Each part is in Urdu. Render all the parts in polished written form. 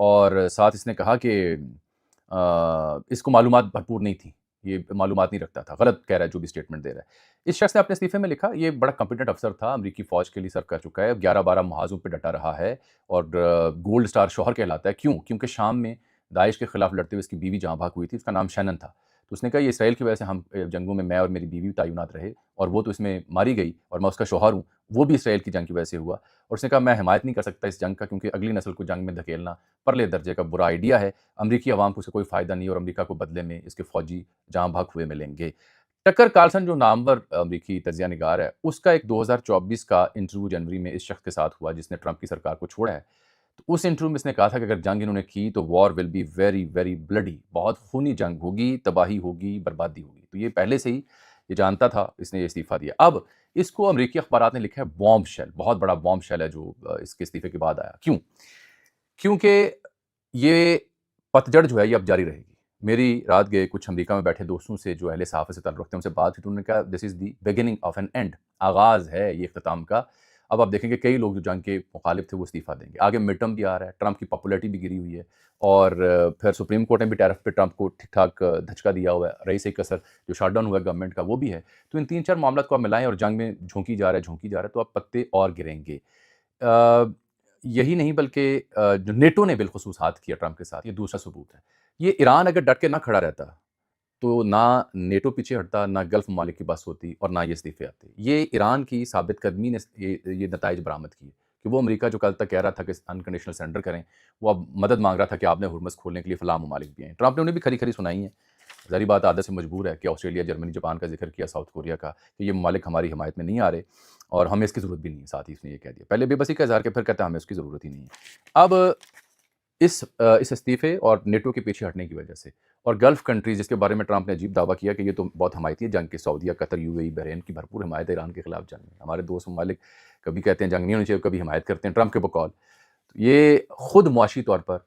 اور ساتھ اس نے کہا کہ اس کو معلومات بھرپور نہیں تھی، یہ معلومات نہیں رکھتا تھا، غلط کہہ رہا ہے جو بھی اسٹیٹمنٹ دے رہا ہے۔ اس شخص نے اپنے استعفے میں لکھا، یہ بڑا کمپیٹنٹ افسر تھا، امریکی فوج کے لیے سرو کر چکا ہے، 11-12 محاذوں پہ ڈٹا رہا ہے اور گولڈ سٹار شوہر کہلاتا ہے۔ کیوں؟ کیونکہ شام میں داعش کے خلاف لڑتے ہوئے اس کی بیوی جاں بحق ہوئی تھی، اس کا نام شینن تھا۔ تو اس نے کہا یہ اسرائیل کی وجہ سے ہم جنگوں میں میں اور میری بیوی تعینات رہے، اور وہ تو اس میں ماری گئی، اور میں اس کا شوہر ہوں، وہ بھی اسرائیل کی جنگ کی وجہ سے ہوا۔ اور اس نے کہا میں حمایت نہیں کر سکتا اس جنگ کا، کیونکہ اگلی نسل کو جنگ میں دھکیلنا پرلے درجے کا برا آئیڈیا ہے، امریکی عوام کو اس سے کوئی فائدہ نہیں، اور امریکہ کو بدلے میں اس کے فوجی جاں بحق ہوئے ملیں گے۔ ٹکر کارلسن جو نامور امریکی تجزیہ نگار ہے، اس کا ایک 2024 کا انٹرویو جنوری میں اس شخص کے ساتھ ہوا جس نے ٹرمپ کی سرکار کو چھوڑا ہے۔ تو اس انٹرویو میں اس نے کہا تھا کہ اگر جنگ انہوں نے کی تو war will be very very bloody, بہت خونی جنگ ہوگی، تباہی ہوگی، بربادی ہوگی۔ تو یہ پہلے سے ہی یہ جانتا تھا، اس نے یہ استعفیٰ دیا۔ اب اس کو امریکی اخبارات نے لکھا ہے بومب شیل، بہت بڑا بومب شیل ہے جو اس کے استعفے کے بعد آیا۔ کیوں؟ کیونکہ یہ پتجڑ جو ہے یہ اب جاری رہے گی۔ میری رات گئے کچھ امریکہ میں بیٹھے دوستوں سے جو اہل صحافت سے تعلق رکھتے ہیں ان سے بات کی، تو انہوں نے کہا this is the beginning of an end, آغاز ہے یہ اختتام کا۔ اب آپ دیکھیں گے کئی لوگ جو جنگ کے مخالف تھے وہ استعفیٰ دیں گے، آگے مڈ ٹرم بھی آ رہا ہے، ٹرمپ کی پاپولیرٹی بھی گری ہوئی ہے، اور پھر سپریم کورٹ نے بھی ٹیرف پہ ٹرمپ کو ٹھیک ٹھاک دھچکا دیا ہوا ہے، رئیس کثر جو شٹ ڈاؤن ہوا ہے گورنمنٹ کا وہ بھی ہے۔ تو ان 3-4 معاملات کو آپ ملائیں اور جنگ میں جھونکی جا رہا ہے تو اب پتے اور گریں گے۔ یہی نہیں بلکہ جو نیٹو نے بالخصوص ہاتھ کیا ٹرمپ کے ساتھ، یہ دوسرا ثبوت ہے۔ یہ ایران اگر ڈٹ کے نہ کھڑا رہتا تو نہ نیٹو پیچھے ہٹتا، نہ گلف ممالک کی بس ہوتی، اور نہ یہ استعفے آتے۔ یہ ایران کی ثابت قدمی نے یہ نتائج برآمد کیے کہ وہ امریکہ جو کل تک کہہ رہا تھا کہ انکنڈیشنل سرنڈر کریں، وہ اب مدد مانگ رہا تھا کہ آپ نے ہرمز کھولنے کے لیے فلاں ممالک بھی ہیں۔ ٹرمپ نے انہیں بھی کھری کھری سنائی ہیں، ظاہری بات عادت سے مجبور ہے کہ آسٹریلیا، جرمنی، جاپان کا ذکر کیا، ساؤتھ کوریا کا، کہ یہ ممالک ہماری حمایت میں نہیں آ رہے اور ہمیں اس کی ضرورت بھی نہیں ہے۔ ساتھ ہی اس نے یہ کہہ دیا، پہلے بے بسی کا اظہار کیا، پھر کہتا ہے ہمیں اس کی ضرورت ہی نہیں ہے۔ اب اس استعفے اور نیٹو کے پیچھے ہٹنے کی وجہ سے، اور گلف کنٹریز جس کے بارے میں ٹرمپ نے عجیب دعویٰ کیا کہ یہ تو بہت حمایتی ہے جنگ کے، سعودیہ، قطر، یو اے ای، بحرین کی بھرپور حمایت ہے ایران کے خلاف جنگ میں۔ ہمارے دوست ممالک کبھی کہتے ہیں جنگ نہیں ہونی چاہیے، کبھی حمایت کرتے ہیں ٹرمپ کے بقول۔ یہ خود معاشی طور پر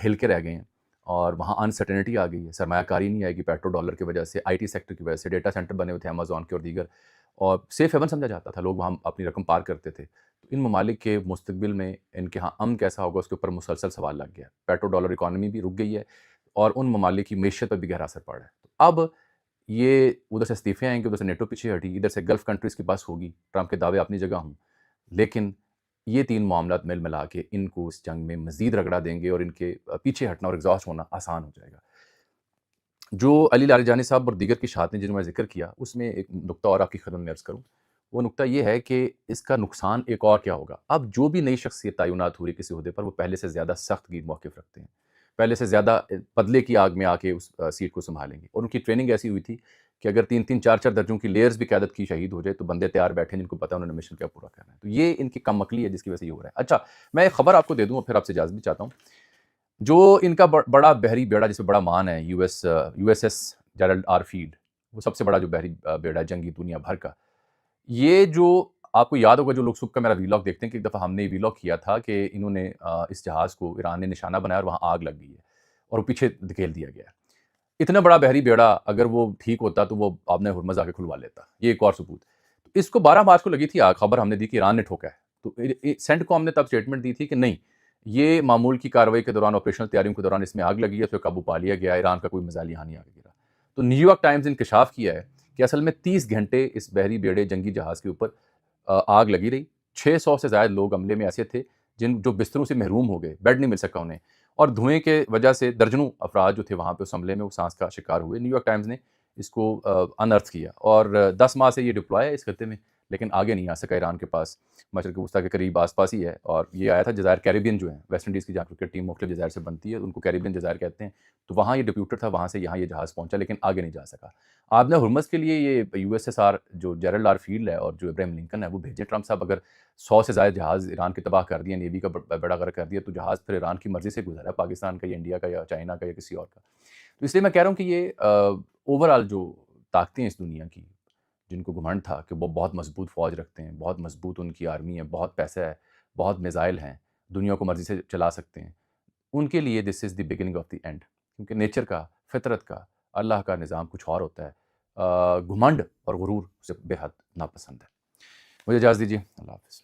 ہل کے رہ گئے ہیں، اور وہاں انسرٹینٹی آ گئی ہے، سرمایہ کاری نہیں آئے گی پیٹرو ڈالر کی وجہ سے، آئی ٹی سیکٹر کی وجہ سے، ڈیٹا سینٹر بنے ہوئے تھے امیزون کے اور دیگر، اور سیف ہیون سمجھا جاتا تھا، لوگ وہاں اپنی رقم پار کرتے تھے۔ تو ان ممالک کے مستقبل میں ان کے ہاں امن کیسا ہوگا اس کے اوپر مسلسل سوال لگ گیا، پیٹرو ڈالر اکانومی بھی رک گئی ہے، اور ان ممالک کی معیشت پر بھی گہرا اثر پڑ رہا ہے۔ تو اب یہ ادھر سے استعفے آئیں گے، ادھر سے نیٹو پیچھے ہٹی، ادھر سے گلف کنٹریز کی بس ہوگی، ٹرمپ کے دعوے اپنی جگہ ہوں، لیکن یہ 3 معاملات مل ملا کے ان کو اس جنگ میں مزید رگڑا دیں گے، اور ان کے پیچھے ہٹنا اور ایگزاسٹ ہونا آسان ہو جائے گا۔ جو علی لاریجانی صاحب اور دیگر کی شہادت نے جنہوں میں ذکر کیا، اس میں ایک نقطہ اور آپ کی خدمت میں عرض کروں، وہ نقطہ یہ ہے کہ اس کا نقصان ایک اور کیا ہوگا۔ اب جو بھی نئی شخصیت تعینات ہو رہی کسی عہدے پر، وہ پہلے سے زیادہ سخت گیر موقف رکھتے ہیں، پہلے سے زیادہ پدلے کی آگ میں آ کے اس سیٹ کو سنبھالیں گے، اور ان کی ٹریننگ ایسی ہوئی تھی کہ اگر 3-3 4-4 درجوں کی لیئرز بھی قیادت کی شہید ہو جائے تو بندے تیار بیٹھے ہیں جن کو پتہ انہوں نے مشن کیا پورا کرنا ہے۔ تو یہ ان کی کم عقلی ہے جس کی وجہ سے یہ ہو رہا ہے۔ اچھا، میں ایک خبر آپ کو دے دوں اور پھر آپ سے اجازت بھی چاہتا ہوں۔ جو ان کا بڑا بحری بیڑا جس میں بڑا مان ہے، U S S Gerald R Ford, وہ سب سے بڑا جو بحری بیڑا ہے جنگی دنیا بھر کا، یہ جو آپ کو یاد ہوگا جو لوگ صبح کا میرا ویلاگ دیکھتے ہیں کہ ایک دفعہ ہم نے ویلاگ کیا تھا کہ انہوں نے اس جہاز کو ایران نے نشانہ بنایا اور وہاں آگ لگ گئی ہے اور وہ پیچھے دھکیل دیا گیا ہے۔ اتنا بڑا بحری بیڑا اگر وہ ٹھیک ہوتا تو وہ آپ نے ہرمز آ کے کھلوا لیتا۔ یہ ایک اور ثبوت۔ اس کو 12 مارچ کو لگی تھی آگ، خبر ہم نے دی کہ ایران نے ٹھوکا ہے، تو سینٹ کو ہم نے تب اسٹیٹمنٹ دی تھی کہ نہیں، یہ معمول کی کارروائی کے دوران، آپریشنل تیاریوں کے دوران اس میں آگ لگی ہے، اس پہ قابو پا لیا گیا، ایران کا کوئی میزائل یہاں نہیں آگے گرا۔ تو نیو یارک ٹائمز نے انکشاف کیا ہے کہ اصل میں 30 گھنٹے اس بحری بیڑے جنگی جہاز کے اوپر آگ لگی رہی، 600 سے زائد لوگ عملے میں ایسے تھے جو بستروں سے محروم ہو گئے، بیڈ نہیں مل سکا انہیں، اور دھوئیں کے وجہ سے درجنوں افراد جو تھے وہاں پہ اس حملے میں وہ سانس کا شکار ہوئے۔ نیو یارک ٹائمز نے اس کو انرتھ کیا، اور 10 ماہ سے یہ ڈپلوائے ہے اس خطے میں، لیکن آگے نہیں آ سکا ایران کے پاس، مشرق وسطیٰ کے قریب آس پاس ہی ہے، اور یہ آیا تھا جزائر کیریبین جو ہیں، ویسٹ انڈیز کی جہاں کرکٹ ٹیم مختلف جزائر سے بنتی ہے ان کو کیریبین جزائر کہتے ہیں، تو وہاں یہ ڈپیوٹر تھا، وہاں سے یہاں یہ جہاز پہنچا لیکن آگے نہیں جا سکا۔ آپ نے ہرمز کے لیے یہ یو ایس ایس آر جو جیرلڈ آر فیلڈ ہے اور جو ابراہیم لنکن ہے وہ بھیجے ٹرمپ صاحب۔ اگر 100 سے زائد جہاز ایران کے تباہ کر دیا، نیوی کا بیڑا غرق کر دیا، تو جہاز پھر ایران کی مرضی سے گزرا ہے، پاکستان کا یا انڈیا کا یا چائنا کا یا کسی اور کا۔ تو اس لیے میں کہہ رہا ہوں کہ یہ اوور آل جو طاقتیں اس دنیا کی، جن کو گھمنڈ تھا کہ وہ بہت مضبوط فوج رکھتے ہیں، بہت مضبوط ان کی آرمی ہے، بہت پیسہ ہے، بہت میزائل ہیں، دنیا کو مرضی سے چلا سکتے ہیں، ان کے لیے this is the beginning of the end, کیونکہ نیچر کا، فطرت کا، اللہ کا نظام کچھ اور ہوتا ہے۔ گھمنڈ اور غرور اسے بے حد ناپسند ہے۔ مجھے اجازت دیجیے، اللہ حافظ۔